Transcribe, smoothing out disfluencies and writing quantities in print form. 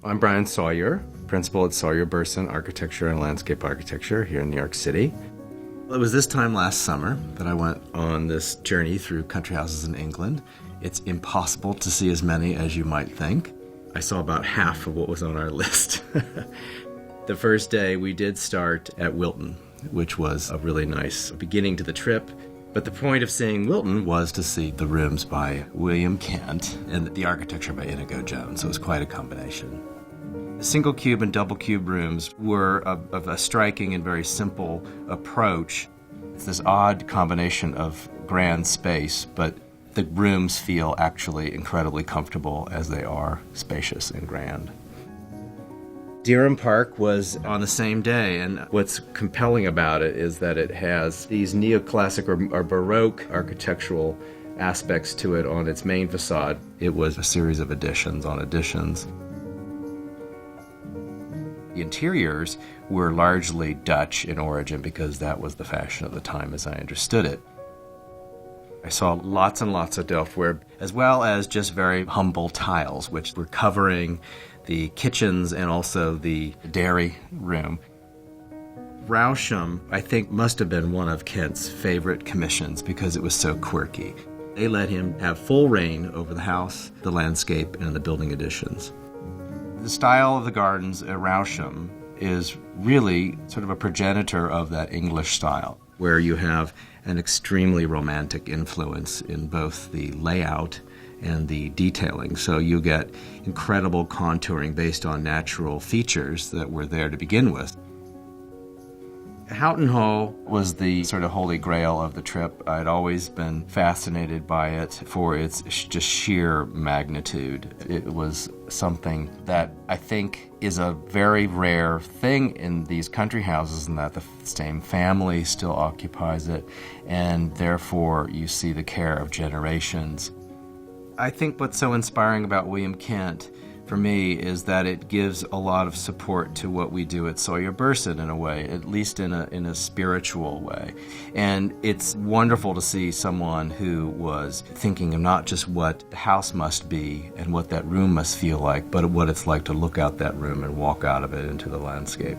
I'm Brian Sawyer, principal at Sawyer Burson Architecture and Landscape Architecture here in New York City. It was this time last summer that I went on this journey through country houses in England. It's impossible to see as many as you might think. I saw about half of what was on our list. The first day we did start at Wilton, which was a really nice beginning to the trip. But the point of seeing Wilton was to see the rooms by William Kent and the architecture by Inigo Jones, so it was quite a combination. The single cube and double cube rooms were of a striking and very simple approach. It's this odd combination of grand space, but the rooms feel actually incredibly comfortable as they are spacious and grand. DYRHAM Park was on the same day, and what's compelling about it is that it has these neoclassic or Baroque architectural aspects to it on its main facade. It was a series of additions on additions. The interiors were largely Dutch in origin because that was the fashion of the time as I understood it. I saw lots and lots of Delftware, as well as just very humble tiles, which were covering the kitchens and also the dairy room. ROUSHAM, I think, must have been one of Kent's favorite commissions because it was so quirky. They let him have full reign over the house, the landscape, and the building additions. The style of the gardens at ROUSHAM is really sort of a progenitor of that English style, where you have an extremely romantic influence in both the layout and the detailing. So you get incredible contouring based on natural features that were there to begin with. Houghton Hall was the sort of holy grail of the trip. I'd always been fascinated by it for its just sheer magnitude. It was something that I think is a very rare thing in these country houses, in that the same family still occupies it, and therefore you see the care of generations. I think what's so inspiring about William Kent for me is that it gives a lot of support to what we do at Sawyer Burson in a way, at least in a spiritual way. And it's wonderful to see someone who was thinking of not just what the house must be and what that room must feel like, but what it's like to look out that room and walk out of it into the landscape.